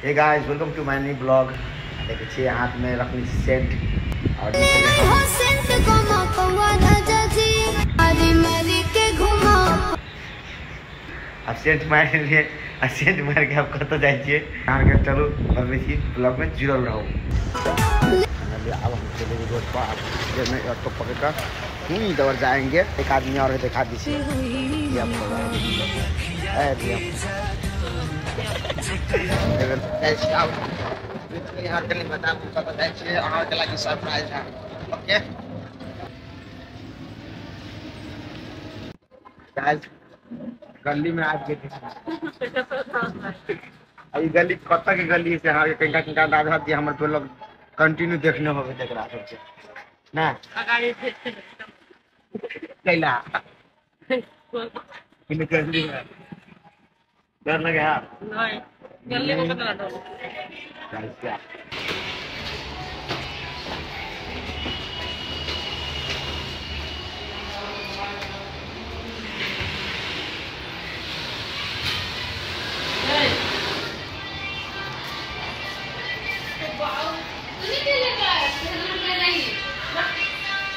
Hey guys welcome to my new blog. देखिए हाथ में रखनी सेंट और अब सेंट मार लिए सेंट मार के आप कत जाइए के चलू परमेशी ब्लॉग में जुड़ल रहो। अब हम चलेंगे रोड पर में ऑटो पकड़ कर दौड़ जाएंगे। एक आदमी और दिखा दीजिए सरप्राइज है। ओके गली में आज ये गली कत के गली से हाँ कहीं कहीं आधा दिया हमारे तो लोग कंटिन्यू देखने होगे देख रहा सबसे ना कैला डर लगे नहीं गली में कितना डर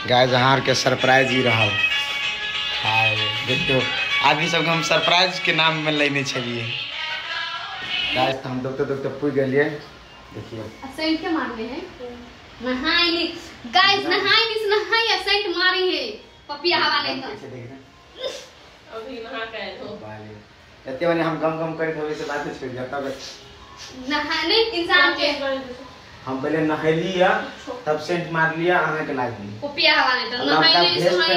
गाइस जहाँ के सरप्राइज ही रहा देखियो आदमी सबके हम सरप्राइज के नाम में लेने चलिए। गाइस हम दोस्त पूछ गए देखिए सेंट के मारने हैं नहाई गाइस नहाई सेंट मारी है पपिया हवा नहीं था अभी नहा के हो एते वाले हम गम करे थे वैसे बात छोड़ दिया तब नहाने इंसान के हम पहले नहा लिया तब सेंट मार लिया आने के लाग दी पपिया हवा नहीं तो नहाई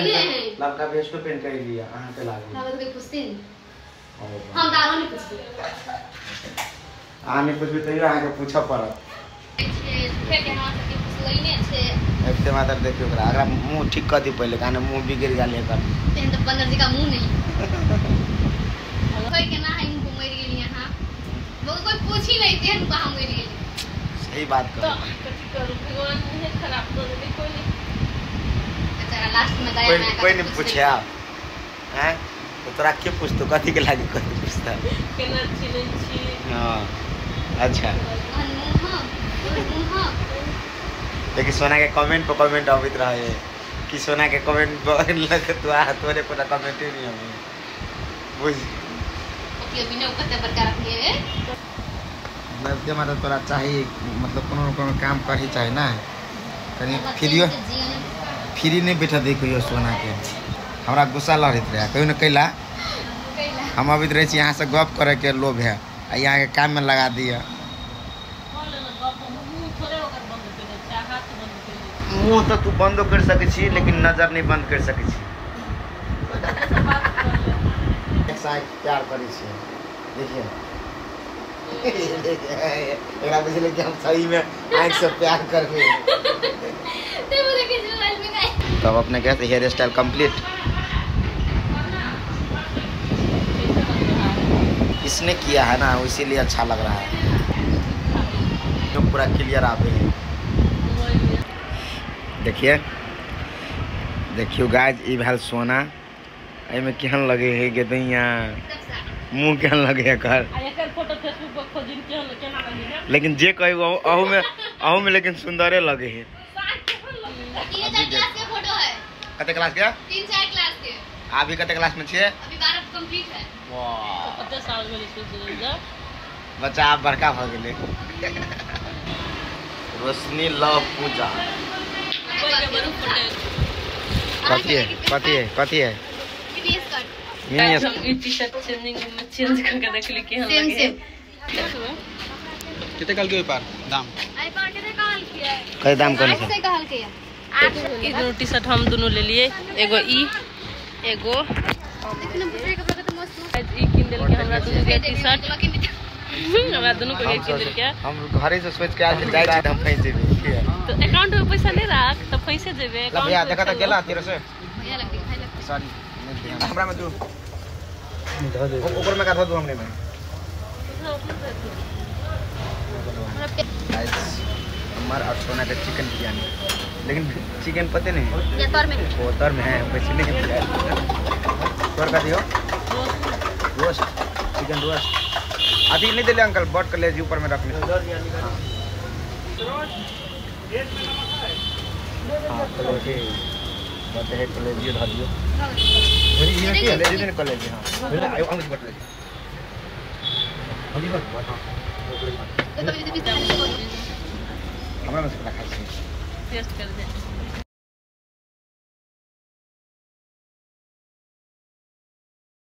नहीं लड़का वेस्ट तो पेन कर लिया आने के लाग दी हम तो पूछते हम दारू नहीं पूछते आने कुछ भी तो आके पूछा पड़ा फिर यहाँ से पूछ लेने छे एकते मात्र देखियो करा अगर मुंह ठीक कर दी पहले काने मुंह बिगड़ गया लेकर तेन तो बंदर जी का मुंह नहीं कोई के ना है इनको मर गेली यहां वो कोई पूछ ही नहीं तेन कहां मर गेली सही बात कर करू भगवान मुझे खराब कर दे कोई नहीं अच्छा लास्ट में दया ना कोई नहीं पूछे आप हैं तो तोरा के पूछ तो कथि के लागी कथि पूछता केना चिनै छी हां अच्छा देखिए सोना के कमेंट पर कमेंट आवित रहे कि सोना के कमेंट पर लग तो आ तोरे पर कमेंट ही नहीं हमें बुझ ओके बिना कते प्रकार के मतलब के मतलब तोरा चाहिए मतलब कोनो काम कर ही चाहिए ना कनी फ्री नहीं बैठा देखियो सोना के हमरा गुस्सा लड़त रहे कहियो न कैला हम अभी रहे छी यहाँ से गप करे के लोभ है यहाँ के काम में लगा दिया मुँह तो तू बंद कर सके छी लेकिन नजर नहीं बंद कर सके छी प्यार करे छी देखिए एकरा बुझले कि हम सही में आँख से प्यार करबे तब अपने कैसे हेयर स्टाइल कंप्लीट इसने किया है ना इसीलिए अच्छा लग रहा है जो पूरा क्लियर आवे है। देखिए देखियो गाइस ई भल सोना एमे केहन लगे है गेदैया मुंह केहन लगे है कर एकर फोटो फेसबुक पर खोजिन केना लगे लेकिन जे कहू अहू में लेकिन सुंदरे लगे है। ये 4 क्लास के फोटो है कते क्लास के 3-4 क्लास के अभी कते क्लास में छिए अभी 12 कंप्लीट है वाह 50 साल में स्कूल जा बच्चा आप बड़का भ गेले रोशनी लव पूजा कथी है मिनी टी-शर्ट चेंज करके देख ली कि हम लगे कितने काल के पार दाम आई पार कितने काल किया है कई दाम करने से काल के 8 दोनों टी-शर्ट हम दोनों ले लिए एगो एगो लेकिन बुझे कपड़ा तो मस्त ई किंडल के हमरा दोनों के टी-शर्ट हमरा दोनों को एक किंडल के हम घरे से सोच के आज जाई हम फैस जेबे तो अकाउंट में पैसा नहीं रख तो पैसे देबे ला भैया देखा त गेला तेरे से भैया लगती खाई लगती सॉरी हमरा में तू ऊपर में का दो हमने में हमारा और सोना का चिकन बिरयानी लेकिन चिकन पते नहीं ये तोर में बोतर में है वैसे नहीं तोर का दियो रोस्ट चिकन रोस्ट अभी नहीं दिले अंकल, बट कलेजी ऊपर में रखने। हाँ कलेजी बटे है, कलेजी धर दियो। ये नहीं कलेजी नहीं, कलेजी हाँ आयो अंगली बट ले अंगली बट हाँ हमरा में से खाई छी टेस्ट कर दे।